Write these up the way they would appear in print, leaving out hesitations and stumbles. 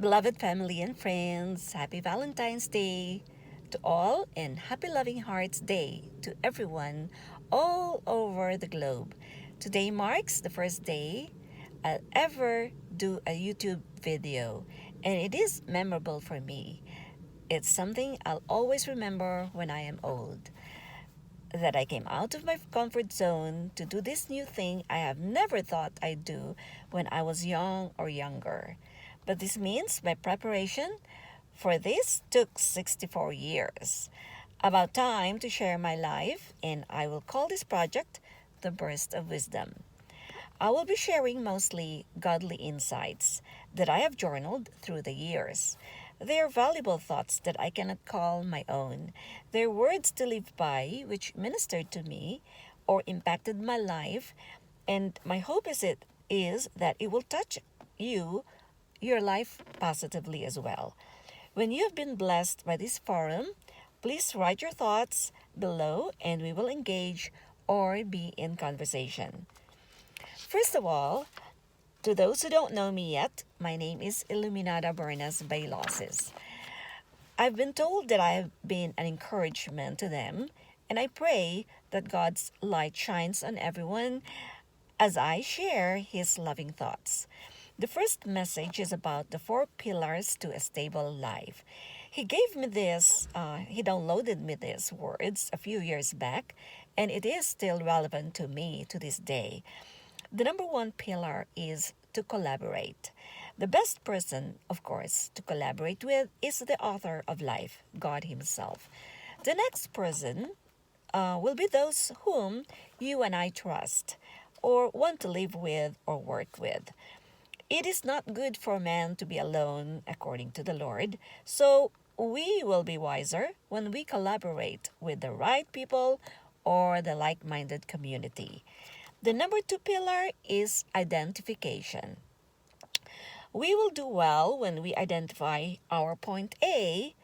Beloved family and friends, happy Valentine's Day to all and happy Loving Hearts Day to everyone all over the globe. Today marks the first day I'll ever do a YouTube video, and it is memorable for me. It's something I'll always remember when I am old. That I came out of my comfort zone to do this new thing I have never thought I'd do when I was young or younger. But this means my preparation for this took 64 years. About time to share my life, and I will call this project The Burst of Wisdom. I will be sharing mostly godly insights that I have journaled through the years. They are valuable thoughts that I cannot call my own. They're words to live by which ministered to me or impacted my life, and my hope is that it will touch your life positively as well. When you have been blessed by this forum, please write your thoughts below and we will engage or be in conversation. First of all, to those who don't know me yet, my name is Illuminada Bernas Bailosis. I've been told that I have been an encouragement to them, and I pray that God's light shines on everyone as I share His loving thoughts. The first message is about the four pillars to a stable life. He downloaded me these words a few years back, and it is still relevant to me to this day. The number one pillar is to collaborate. The best person, of course, to collaborate with is the author of life, God Himself. The next person will be those whom you and I trust or want to live with or work with. It is not good for man to be alone, according to the Lord, so we will be wiser when we collaborate with the right people or the like minded community. The number two pillar is identification. We will do well when we identify our point A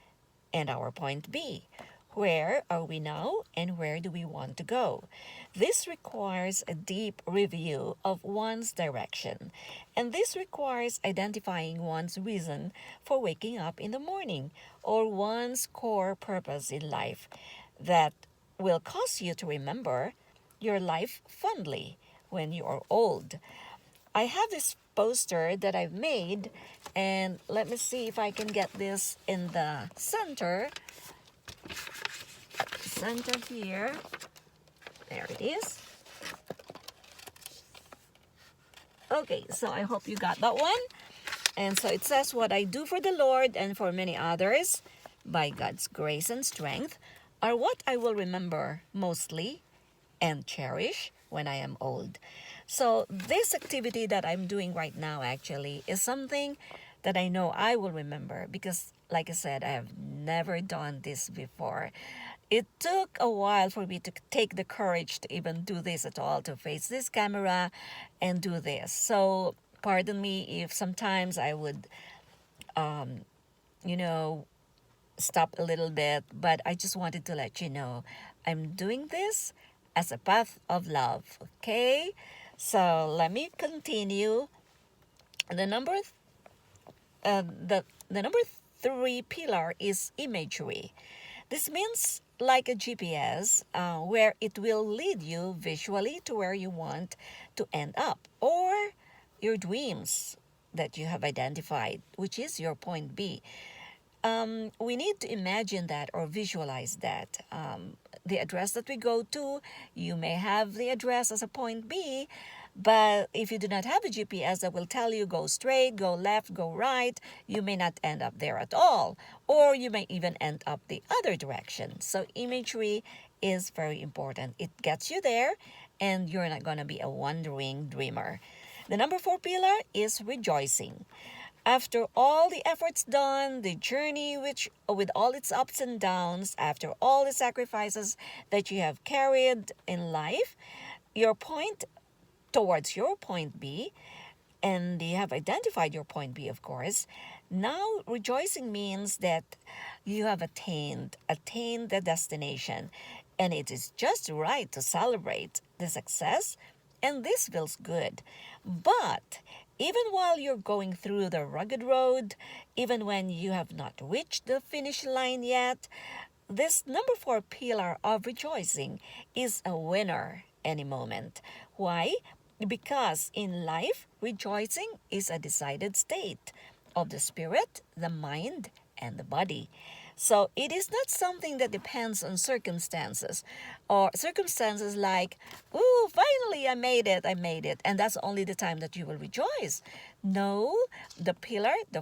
and our point B. Where are we now and where do we want to go? This requires a deep review of one's direction, and this requires identifying one's reason for waking up in the morning or one's core purpose in life that will cause you to remember your life fondly when you are old. I have this poster that I've made, and let me see if I can get this in the center. Center here. There it is. Okay, so I hope you got that one. And so it says, "What I do for the Lord and for many others, by God's grace and strength, are what I will remember mostly and cherish when I am old." So this activity that I'm doing right now actually is something that I know I will remember because, like I said, I have never done this before. It took a while for me to take the courage to even do this at all, to face this camera and do this. So pardon me if sometimes I would, you know, stop a little bit, but I just wanted to let you know I'm doing this as a path of love, okay? So let me continue. The number the number three pillar is imagery. This means like a GPS, where it will lead you visually to where you want to end up, or your dreams that you have identified, which is your point B. We need to imagine that or visualize that. The address that we go to, you may have the address as a point B, but if you do not have a GPS that will tell you go straight, go left, go right, you may not end up there at all, or you may even end up the other direction. So imagery is very important. It gets you there, and you're not going to be a wandering dreamer. The number four pillar is rejoicing. After all the efforts done, the journey which with all its ups and downs, after all the sacrifices that you have carried in life, your point towards your point B, and you have identified your point B, of course. Now rejoicing means that you have attained the destination, and it is just right to celebrate the success, and this feels good. But Even while you're going through the rugged road, even when you have not reached the finish line yet, this number four pillar of rejoicing is a winner any moment. Why? Because in life, rejoicing is a decided state of the spirit, the mind, and the body. So it is not something that depends on circumstances or circumstances like, oh, finally I made it, and that's only the time that you will rejoice. No, the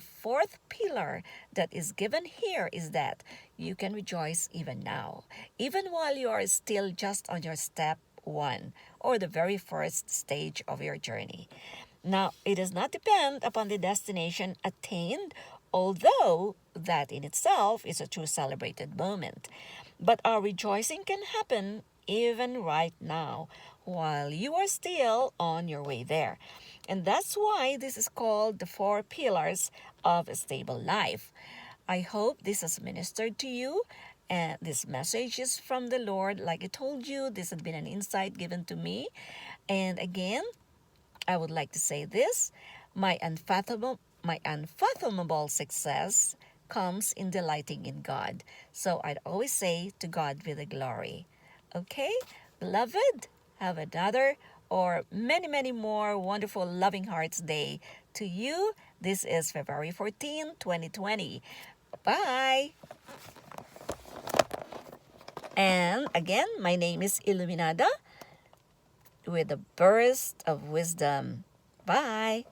fourth pillar that is given here is that you can rejoice even now, even while you are still just on your step one or the very first stage of your journey. Now, it does not depend upon the destination attained, although that in itself is a true celebrated moment. But our rejoicing can happen even right now while you are still on your way there. And that's why this is called the four pillars of a stable life. I hope this has ministered to you. And this message is from the Lord. Like I told you, this had been an insight given to me. And again, I would like to say this: my unfathomable success comes in delighting in God. So I'd always say, to God be the glory. Okay, beloved, have another or many, many more wonderful Loving Hearts Day to you. This is February 14, 2020. Bye. And again, my name is Illuminada with a burst of wisdom. Bye.